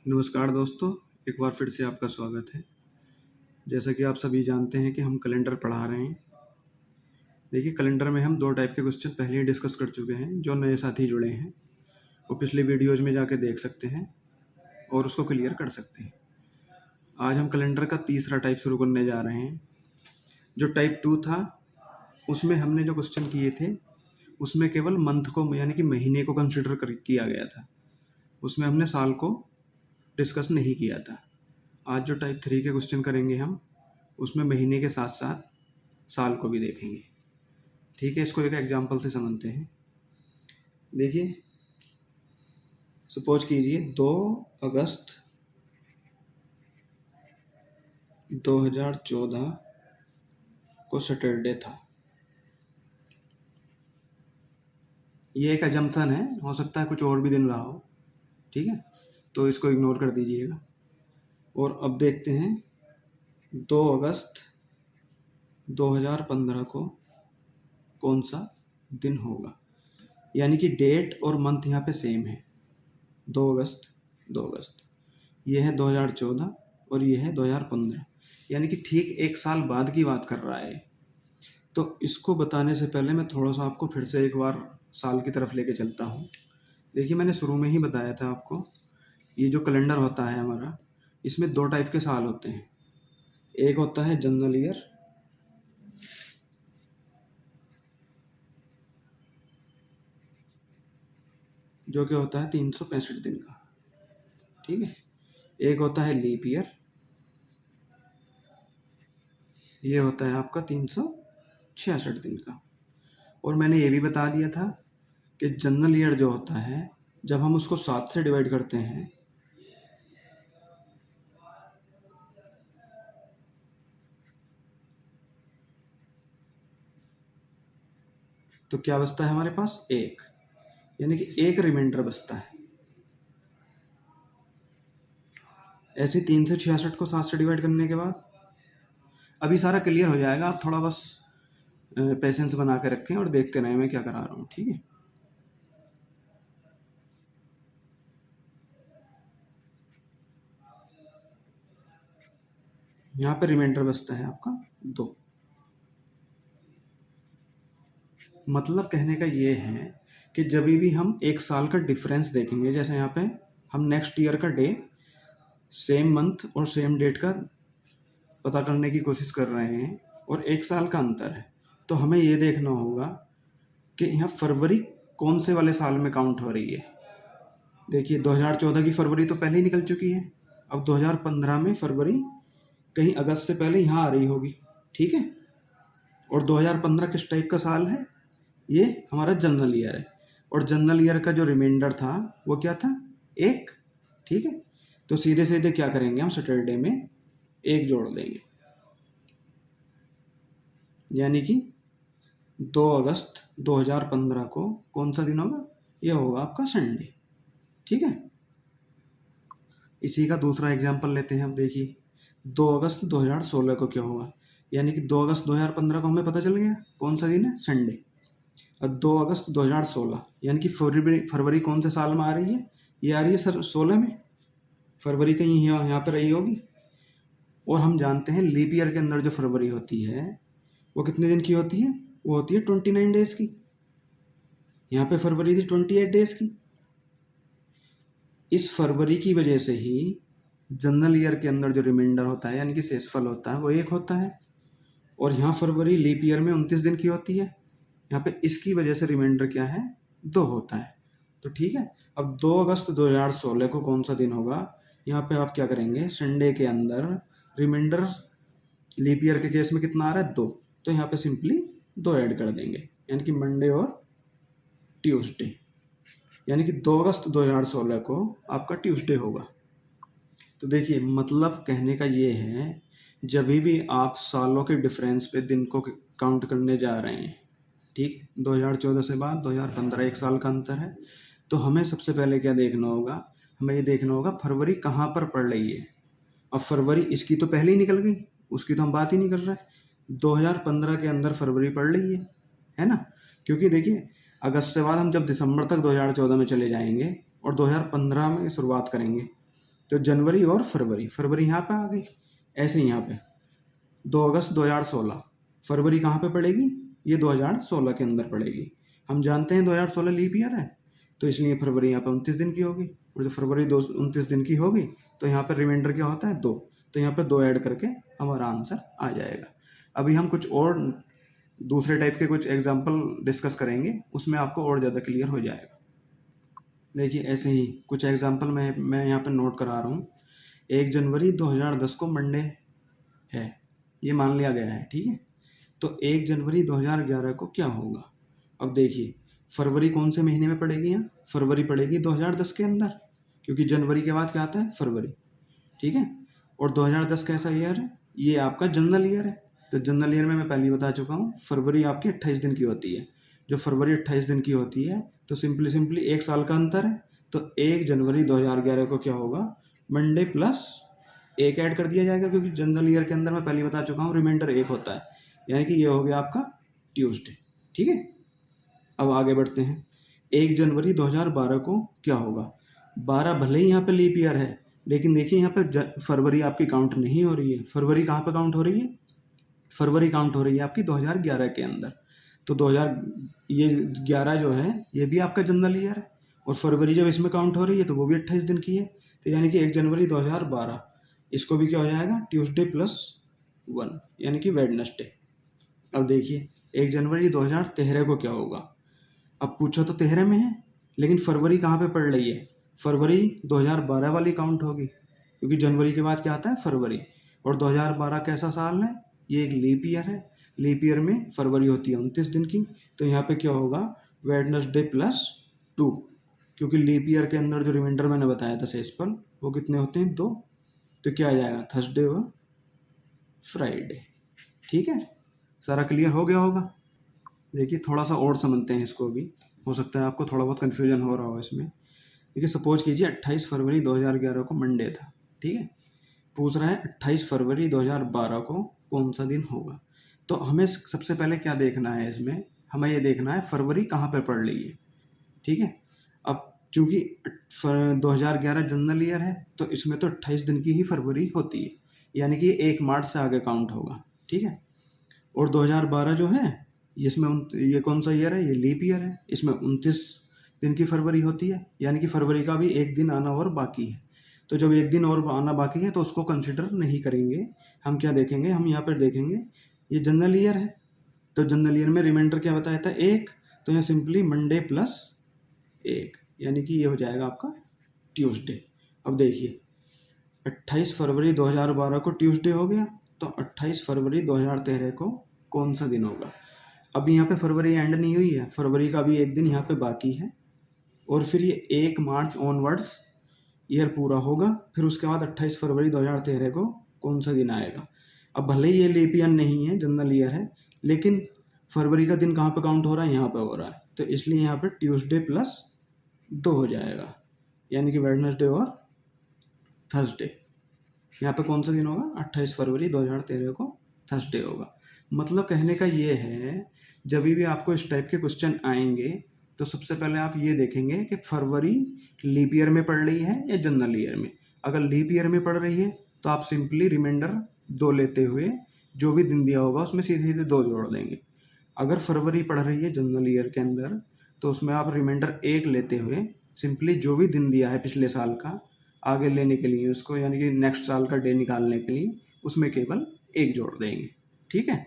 नमस्कार दोस्तों, एक बार फिर से आपका स्वागत है। जैसा कि आप सभी जानते हैं कि हम कैलेंडर पढ़ा रहे हैं। देखिए, कैलेंडर में हम 2 टाइप के क्वेश्चन पहले ही डिस्कस कर चुके हैं। जो नए साथी जुड़े हैं वो पिछले वीडियोज़ में जाके देख सकते हैं और उसको क्लियर कर सकते हैं। आज हम कैलेंडर का तीसरा टाइप शुरू करने जा रहे हैं। जो टाइप 2 था उसमें हमने जो क्वेश्चन किए थे उसमें केवल मंथ को यानी कि महीने को कंसिडर किया गया था। उसमें हमने साल को डिस्कस नहीं किया था। आज जो टाइप 3 के क्वेश्चन करेंगे हम, उसमें महीने के साथ साथ साल को भी देखेंगे। ठीक है, इसको एक एग्जांपल से समझते हैं। देखिए, सपोज कीजिए 2 अगस्त 2014 को सैटरडे था। ये एक अजम्पशन है, हो सकता है कुछ और भी दिन रहा हो। ठीक है, तो इसको इग्नोर कर दीजिएगा। और अब देखते हैं 2 अगस्त 2015 को कौन सा दिन होगा। यानी कि डेट और मंथ यहाँ पे सेम है, 2 अगस्त। ये है 2014 और ये है 2015, यानी कि ठीक एक साल बाद की बात कर रहा है। तो इसको बताने से पहले मैं थोड़ा सा आपको फिर से एक बार साल की तरफ लेके चलता हूँ। देखिए, मैंने शुरू में ही बताया था आपको, ये जो कैलेंडर होता है हमारा, इसमें 2 टाइप के साल होते हैं। एक होता है जनरल ईयर, जो कि होता है 365 दिन का। ठीक है, एक होता है लीप ईयर, ये होता है आपका 366 दिन का। और मैंने ये भी बता दिया था कि जनरल ईयर जो होता है, जब हम उसको 7 से डिवाइड करते हैं तो क्या बचता है हमारे पास? 1, यानी कि एक रिमाइंडर बचता है। ऐसे 366 को 7 से डिवाइड करने के बाद अभी सारा क्लियर हो जाएगा। आप थोड़ा बस पेशेंस बना के रखें और देखते रहें मैं क्या करा रहा हूँ। ठीक है, यहाँ पे रिमाइंडर बचता है आपका 2। मतलब कहने का ये है कि जब भी हम एक साल का डिफरेंस देखेंगे, जैसे यहाँ पे हम नेक्स्ट ईयर का डे सेम मंथ और सेम डेट का पता करने की कोशिश कर रहे हैं और एक साल का अंतर है, तो हमें ये देखना होगा कि यहाँ फरवरी कौन से वाले साल में काउंट हो रही है। देखिए, 2014 की फरवरी तो पहले ही निकल चुकी है। अब 2015 में फरवरी कहीं अगस्त से पहले यहाँ आ रही होगी। ठीक है, और 2015 किस टाइप का साल है? ये हमारा जनरल ईयर है। और जनरल ईयर का जो रिमाइंडर था वो क्या था? 1। ठीक है, तो सीधे सीधे क्या करेंगे हम, सैटरडे में 1 जोड़ देंगे, यानी कि 2 अगस्त 2015 को कौन सा दिन होगा? ये होगा आपका संडे। ठीक है, इसी का दूसरा एग्जाम्पल लेते हैं। अब देखिए, 2 अगस्त 2016 को क्या होगा? यानी कि 2 अगस्त 2015 को हमें पता चल गया कौन सा दिन है, संडे। अब 2 अगस्त 2016 यानी कि फरवरी कौन से साल में आ रही है? ये आ रही है सर 16 में। फरवरी कहीं यहाँ पर रही होगी। और हम जानते हैं लीप ईयर के अंदर जो फरवरी होती है वो कितने दिन की होती है? वो होती है 29 डेज की। यहाँ पे फरवरी थी 28 डेज की। इस फरवरी की वजह से ही जनरल ईयर के अंदर जो रिमाइंडर होता है यानी कि शेषफल होता है वो 1 होता है। और यहाँ फरवरी लीप ईयर में 29 दिन की होती है। यहाँ पे इसकी वजह से रिमाइंडर क्या है? 2 होता है। तो ठीक है, अब 2 अगस्त 2016 को कौन सा दिन होगा? यहाँ पे आप क्या करेंगे, संडे के अंदर रिमाइंडर लीप ईयर के केस में कितना आ रहा है? 2। तो यहाँ पे सिंपली 2 ऐड कर देंगे, यानी कि मंडे और ट्यूसडे, यानी कि 2 अगस्त 2016 को आपका ट्यूसडे होगा। तो देखिए, मतलब कहने का ये है, जब भी आप सालों के डिफरेंस पे दिन को काउंट करने जा रहे हैं, ठीक, 2014 से बाद 2015 एक साल का अंतर है, तो हमें सबसे पहले क्या देखना होगा? हमें ये देखना होगा फरवरी कहाँ पर पड़ रही है। अब फरवरी इसकी तो पहले ही निकल गई, उसकी तो हम बात ही नहीं कर रहे। 2015 के अंदर फरवरी पड़ रही है ना? क्योंकि देखिए, अगस्त से बाद हम जब दिसंबर तक 2014 में चले जाएंगे और 2015 में शुरुआत करेंगे, तो जनवरी और फरवरी, फरवरी यहाँ पे आ गई। ऐसे ही यहाँ पे 2 अगस्त 2016, फरवरी कहाँ पे पड़ेगी, ये 2016 के अंदर पड़ेगी। हम जानते हैं 2016 लीप ईयर है, तो इसलिए फरवरी यहाँ पे 29 दिन की होगी, और जो फरवरी 29 दिन की होगी तो यहाँ पर रिमाइंडर क्या होता है 2, तो यहाँ पे 2 ऐड करके हमारा आंसर आ जाएगा। अभी हम कुछ और दूसरे टाइप के कुछ एग्जाम्पल डिस्कस करेंगे, उसमें आपको और ज़्यादा क्लियर हो जाएगा। देखिए ऐसे ही कुछ एग्जाम्पल मैं यहाँ पर नोट करा रहा हूँ। 1 जनवरी 2010 को मंडे है, ये मान लिया गया है, ठीक है। तो 1 जनवरी 2011 को क्या होगा। अब देखिए फरवरी कौन से महीने में पड़ेगी, यहाँ फरवरी पड़ेगी 2010 के अंदर, क्योंकि जनवरी के बाद क्या आता है फरवरी, ठीक है। और 2010 कैसा ईयर है, ये आपका जनरल ईयर है। तो जनरल ईयर में मैं पहले ही बता चुका हूँ, फरवरी आपकी 28 दिन की होती है। जो फरवरी 28 दिन की होती है तो सिंपली एक साल का अंतर है। तो 1 जनवरी 2011 को क्या होगा, मंडे प्लस 1 ऐड कर दिया जाएगा, क्योंकि जनरल ईयर के अंदर मैं पहले ही बता चुका हूँ रिमाइंडर 1 होता है, यानी कि ये हो गया आपका ट्यूसडे, ठीक है। अब आगे बढ़ते हैं। 1 जनवरी 2012 को क्या होगा। 12 भले ही यहाँ पे लीप ईयर है, लेकिन देखिए यहाँ पे फरवरी आपकी काउंट नहीं हो रही है। फरवरी कहाँ पे काउंट हो रही है, फरवरी काउंट हो रही है आपकी 2011 के अंदर। तो 2011 जो है ये भी आपका जनरल ईयर है, और फरवरी जब इसमें काउंट हो रही है तो वो भी 28 दिन की है। तो यानी कि 1 जनवरी 2012, इसको भी क्या हो जाएगा ट्यूसडे प्लस 1, यानी कि वेडनेसडे। अब देखिए 1 जनवरी 2013 को क्या होगा। अब पूछा तो 13 में है, लेकिन फरवरी कहाँ पे पड़ रही है, फरवरी 2012 वाली काउंट होगी, क्योंकि जनवरी के बाद क्या आता है फरवरी। और 2012 कैसा साल है, ये एक लीप ईयर है। लीप ईयर में फरवरी होती है 29 दिन की। तो यहाँ पे क्या होगा वेडनेसडे प्लस 2, क्योंकि लीप ईयर के अंदर जो रिमाइंडर मैंने बताया था सेसफल वो कितने होते हैं 2। तो क्या आ जाएगा थर्सडे व फ्राइडे, ठीक है। सारा क्लियर हो गया होगा। देखिए थोड़ा सा और समझते हैं इसको भी, हो सकता है आपको थोड़ा बहुत कन्फ्यूजन हो रहा हो इसमें। देखिए सपोज कीजिए 28 फरवरी 2011 को मंडे था, ठीक है। पूछ रहा है 28 फरवरी 2012 को कौन सा दिन होगा। तो हमें सबसे पहले क्या देखना है इसमें, हमें ये देखना है फरवरी कहाँ पर पड़ रही है, ठीक है। अब चूंकि 2011 जनरल ईयर है तो इसमें तो 28 दिन की ही फरवरी होती है, यानी कि 1 मार्च से आगे काउंट होगा, ठीक है। और 2012 जो है इसमें ये कौन सा ईयर है, ये लीप ईयर है, इसमें 29 दिन की फरवरी होती है, यानी कि फरवरी का भी 1 दिन आना और बाकी है। तो जब 1 दिन और आना बाकी है तो उसको कंसिडर नहीं करेंगे। हम क्या देखेंगे, हम यहाँ पर देखेंगे ये जनरल ईयर है, तो जनरल ईयर में रिमाइंडर क्या बताया था 1, तो यहाँ सिंपली मंडे प्लस 1, यानी कि ये हो जाएगा आपका ट्यूसडे। अब देखिए 28 फरवरी 2012 को ट्यूसडे हो गया, तो 28 फरवरी 2013 को कौन सा दिन होगा। अभी यहाँ पे फरवरी एंड नहीं हुई है, फरवरी का भी 1 दिन यहाँ पे बाकी है, और फिर ये 1 मार्च ऑनवर्ड्स ईयर पूरा होगा। फिर उसके बाद 28 फरवरी 2013 को कौन सा दिन आएगा। अब भले ही ये लीप ईयर नहीं है, जनरल ईयर है, लेकिन फरवरी का दिन कहाँ पे काउंट हो रहा है, यहाँ पे हो रहा है, तो इसलिए यहाँ पे ट्यूसडे प्लस 2 हो जाएगा, यानी कि वेडनेसडे और थर्सडे। यहाँ पे कौन सा दिन होगा 28 फरवरी 2013 को थर्सडे होगा। मतलब कहने का ये है, जब भी आपको इस टाइप के क्वेश्चन आएंगे तो सबसे पहले आप ये देखेंगे कि फरवरी लीप ईयर में पड़ रही है या जनरल ईयर में। अगर लीप ईयर में पड़ रही है तो आप सिंपली रिमाइंडर 2 लेते हुए जो भी दिन दिया होगा उसमें सीधे सीधे 2 जोड़ देंगे। अगर फरवरी पड़ रही है जनरल ईयर के अंदर तो उसमें आप रिमाइंडर 1 लेते हुए सिंपली जो भी दिन दिया है पिछले साल का आगे लेने के लिए उसको, यानी कि नेक्स्ट साल का डे निकालने के लिए उसमें केवल 1 जोड़ देंगे, ठीक है।